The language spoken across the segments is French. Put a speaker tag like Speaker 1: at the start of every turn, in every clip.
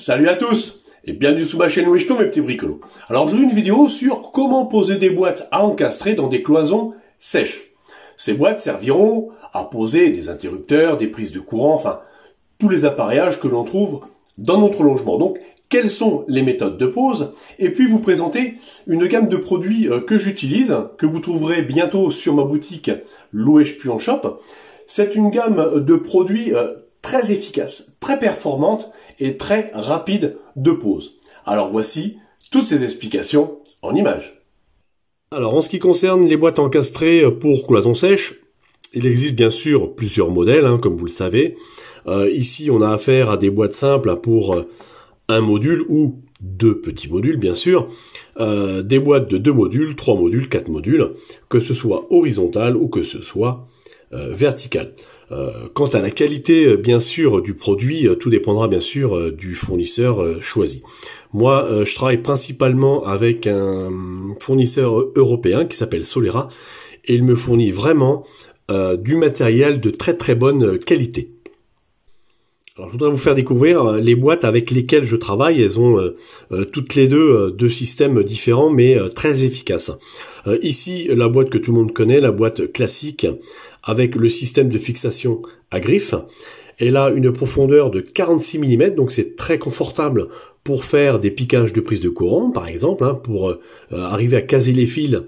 Speaker 1: Salut à tous et bienvenue sur ma chaîne Wichton, mes petits bricolos. Alors aujourd'hui une vidéo sur comment poser des boîtes à encastrer dans des cloisons sèches. Ces boîtes serviront à poser des interrupteurs, des prises de courant, enfin tous les appareillages que l'on trouve dans notre logement. Donc quelles sont les méthodes de pose, et puis vous présenter une gamme de produits que j'utilise, que vous trouverez bientôt sur ma boutique Louèche Puy en Shop. C'est une gamme de produits très efficace, très performante et très rapide de pose. Alors voici toutes ces explications en images. Alors en ce qui concerne les boîtes encastrées pour cloisons sèches, il existe bien sûr plusieurs modèles, comme vous le savez. Ici on a affaire à des boîtes simples pour un module ou deux petits modules bien sûr, des boîtes de 2 modules, 3 modules, 4 modules, que ce soit horizontal ou que ce soit vertical. Quant à la qualité bien sûr du produit, tout dépendra bien sûr du fournisseur choisi. Moi je travaille principalement avec un fournisseur européen qui s'appelle Solera et il me fournit vraiment du matériel de très très bonne qualité. Alors je voudrais vous faire découvrir les boîtes avec lesquelles je travaille. Elles ont toutes les deux systèmes différents mais très efficaces. Ici la boîte que tout le monde connaît, la boîte classique avec le système de fixation à griffe. Elle a une profondeur de 46 mm, donc c'est très confortable pour faire des piquages de prise de courant par exemple, pour arriver à caser les fils,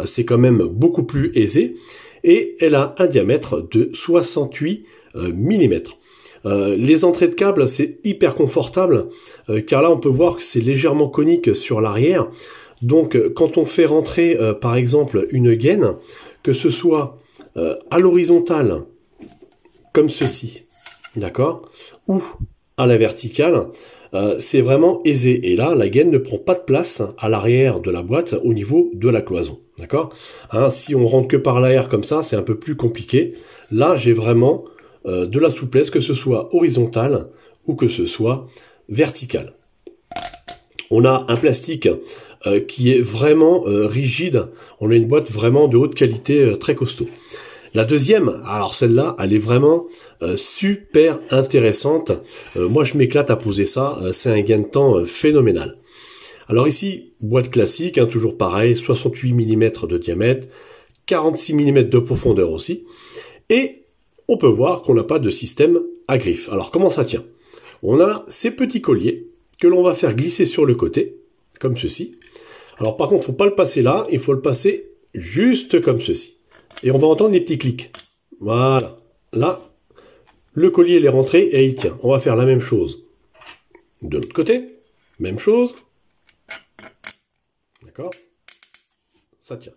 Speaker 1: c'est quand même beaucoup plus aisé. Et elle a un diamètre de 68 mm. Les entrées de câbles, c'est hyper confortable, car là on peut voir que c'est légèrement conique sur l'arrière. Donc quand on fait rentrer par exemple une gaine, que ce soit à l'horizontale, comme ceci, d'accord, ou à la verticale, c'est vraiment aisé. Et là, la gaine ne prend pas de place à l'arrière de la boîte au niveau de la cloison, d'accord. Si on rentre que par l'arrière comme ça, c'est un peu plus compliqué. Là, j'ai vraiment de la souplesse, que ce soit horizontale ou que ce soit verticale. On a un plastique qui est vraiment rigide. On a une boîte vraiment de haute qualité, très costaud. La deuxième, alors celle-là, elle est vraiment super intéressante. Moi, je m'éclate à poser ça. C'est un gain de temps phénoménal. Alors ici, boîte classique, toujours pareil, 68 mm de diamètre, 46 mm de profondeur aussi. Et on peut voir qu'on n'a pas de système à griffe. Alors comment ça tient? On a ces petits colliers que l'on va faire glisser sur le côté, comme ceci. Alors par contre, il ne faut pas le passer là, il faut le passer juste comme ceci. Et on va entendre les petits clics. Voilà. Là, le collier il est rentré et il tient. On va faire la même chose de l'autre côté. Même chose. D'accord? Ça tient.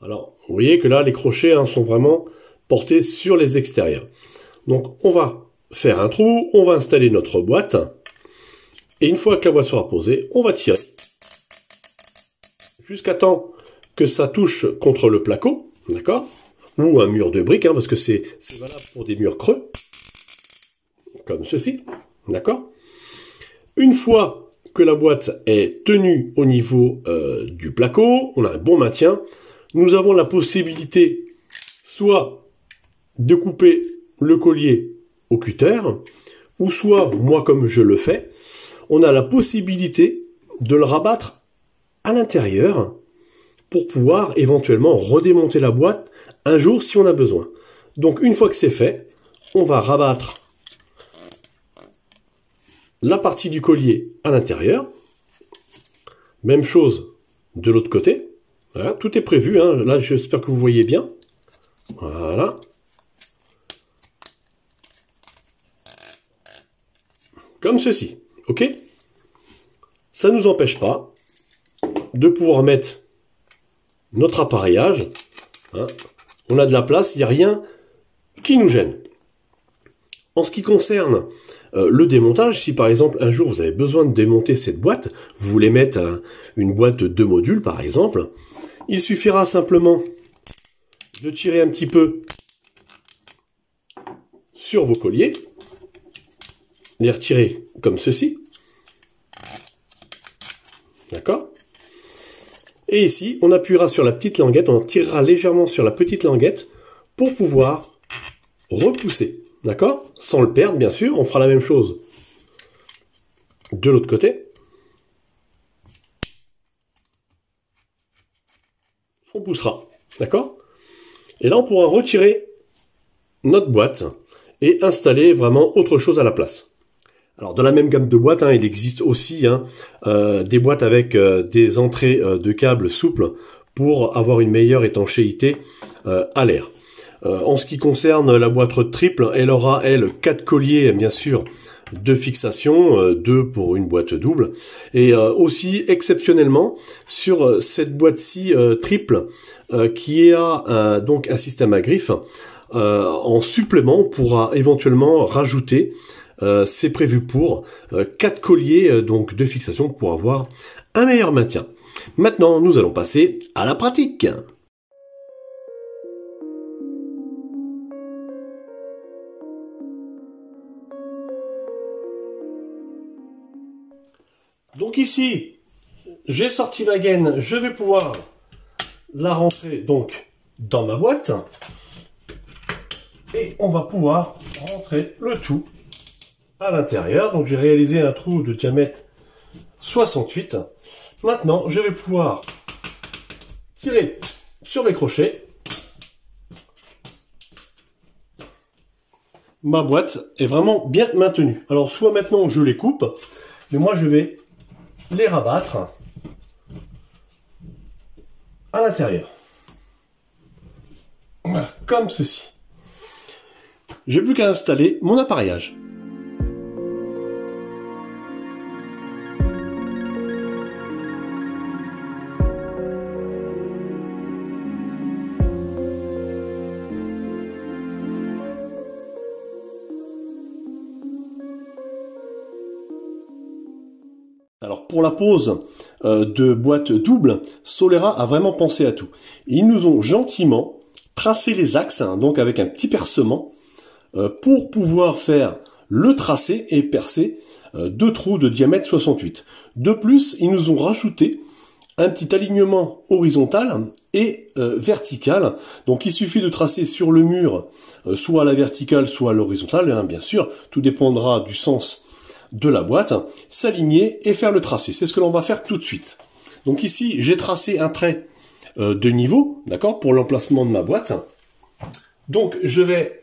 Speaker 1: Alors, vous voyez que là, les crochets sont vraiment portés sur les extérieurs. Donc, on va faire un trou, on va installer notre boîte. Et une fois que la boîte sera posée, on va tirer. Jusqu'à temps que ça touche contre le placo. D'accord? Ou un mur de briques, parce que c'est valable pour des murs creux, comme ceci, d'accord? Une fois que la boîte est tenue au niveau du placo, on a un bon maintien, nous avons la possibilité soit de couper le collier au cutter, ou soit, moi comme je le fais, on a la possibilité de le rabattre à l'intérieur, pour pouvoir éventuellement redémonter la boîte un jour si on a besoin. Donc une fois que c'est fait, on va rabattre la partie du collier à l'intérieur. Même chose de l'autre côté. Voilà, tout est prévu, là j'espère que vous voyez bien. Voilà. Comme ceci, ok? Ça ne nous empêche pas de pouvoir mettre notre appareillage, on a de la place, il n'y a rien qui nous gêne. En ce qui concerne le démontage, si par exemple un jour vous avez besoin de démonter cette boîte, vous voulez mettre une boîte de 2 modules par exemple, il suffira simplement de tirer un petit peu sur vos colliers, les retirer comme ceci, d'accord? Et ici, on appuiera sur la petite languette, on tirera légèrement sur la petite languette pour pouvoir repousser, d'accord? Sans le perdre, bien sûr, on fera la même chose de l'autre côté. On poussera, d'accord? Et là, on pourra retirer notre boîte et installer vraiment autre chose à la place. Alors, dans la même gamme de boîtes, il existe aussi des boîtes avec des entrées de câbles souples pour avoir une meilleure étanchéité à l'air. En ce qui concerne la boîte triple, elle aura, elle, 4 colliers, bien sûr, de fixation, 2 pour une boîte double. Et aussi, exceptionnellement, sur cette boîte-ci triple, qui a donc un système à griffe, en supplément, on pourra éventuellement rajouter, c'est prévu pour 4 colliers donc de fixation pour avoir un meilleur maintien. Maintenant, nous allons passer à la pratique. Donc ici, j'ai sorti ma gaine, je vais pouvoir la rentrer donc dans ma boîte et on va pouvoir rentrer le tout à l'intérieur. Donc j'ai réalisé un trou de diamètre 68. Maintenant, je vais pouvoir tirer sur les crochets. Ma boîte est vraiment bien maintenue. Alors soit maintenant je les coupe, mais moi je vais les rabattre à l'intérieur. Voilà, comme ceci. J'ai plus qu'à installer mon appareillage. Alors pour la pose de boîte double, Solera a vraiment pensé à tout. Ils nous ont gentiment tracé les axes, donc avec un petit percement, pour pouvoir faire le tracé et percer 2 trous de diamètre 68. De plus, ils nous ont rajouté un petit alignement horizontal et vertical. Donc il suffit de tracer sur le mur, soit à la verticale, soit à l'horizontale, bien sûr, tout dépendra du sens de la boîte, s'aligner et faire le tracé. C'est ce que l'on va faire tout de suite. Donc ici, j'ai tracé un trait de niveau, d'accord, pour l'emplacement de ma boîte. Donc je vais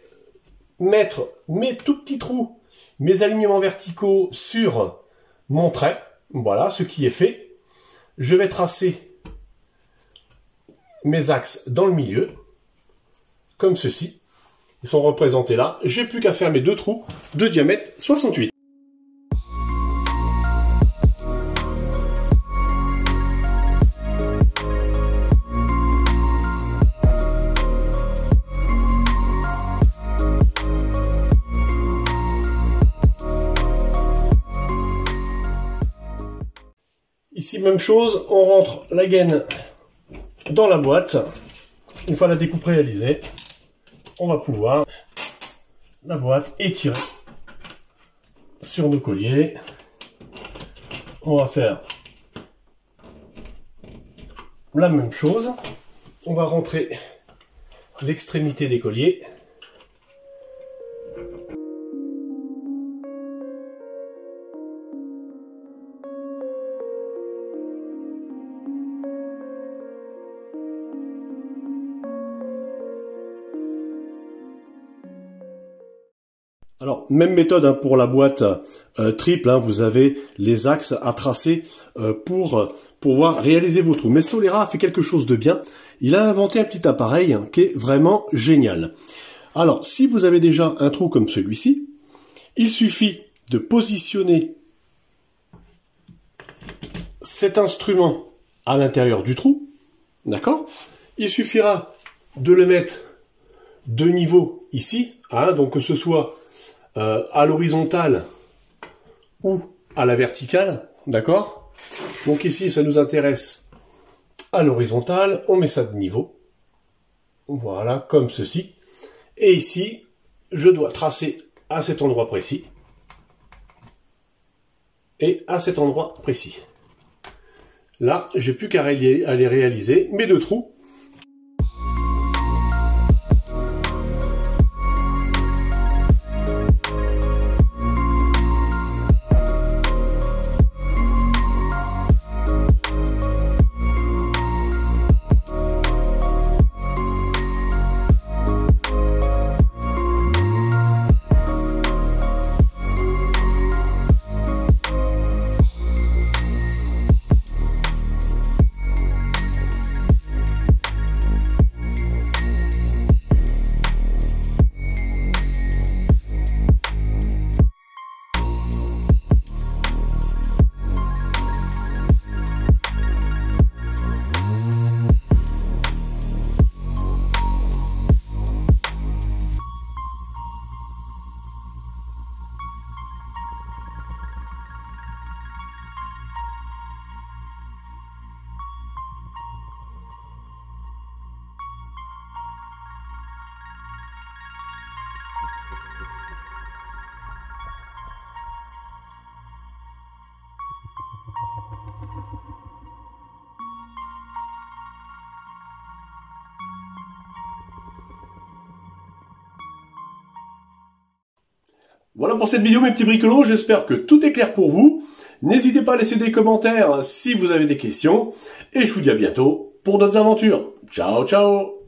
Speaker 1: mettre mes tout petits trous, mes alignements verticaux sur mon trait. Voilà ce qui est fait. Je vais tracer mes axes dans le milieu, comme ceci. Ils sont représentés là. J'ai plus qu'à faire mes 2 trous de diamètre 68. Ici, même chose, on rentre la gaine dans la boîte. Une fois la découpe réalisée, on va pouvoir la boîte étirer sur nos colliers. On va faire la même chose. On va rentrer l'extrémité des colliers. Alors, même méthode pour la boîte triple, vous avez les axes à tracer pour pouvoir réaliser vos trous. Mais Solera a fait quelque chose de bien. Il a inventé un petit appareil qui est vraiment génial. Alors, si vous avez déjà un trou comme celui-ci, il suffit de positionner cet instrument à l'intérieur du trou, d'accord? Il suffira de le mettre de niveau ici, donc que ce soit à l'horizontale ou à la verticale, d'accord? Donc ici, ça nous intéresse à l'horizontale, on met ça de niveau, voilà, comme ceci. Et ici, je dois tracer à cet endroit précis et à cet endroit précis. Là, j'ai plus qu'à aller réaliser mes 2 trous. Voilà pour cette vidéo mes petits bricolos, j'espère que tout est clair pour vous. N'hésitez pas à laisser des commentaires si vous avez des questions. Et je vous dis à bientôt pour d'autres aventures. Ciao ciao.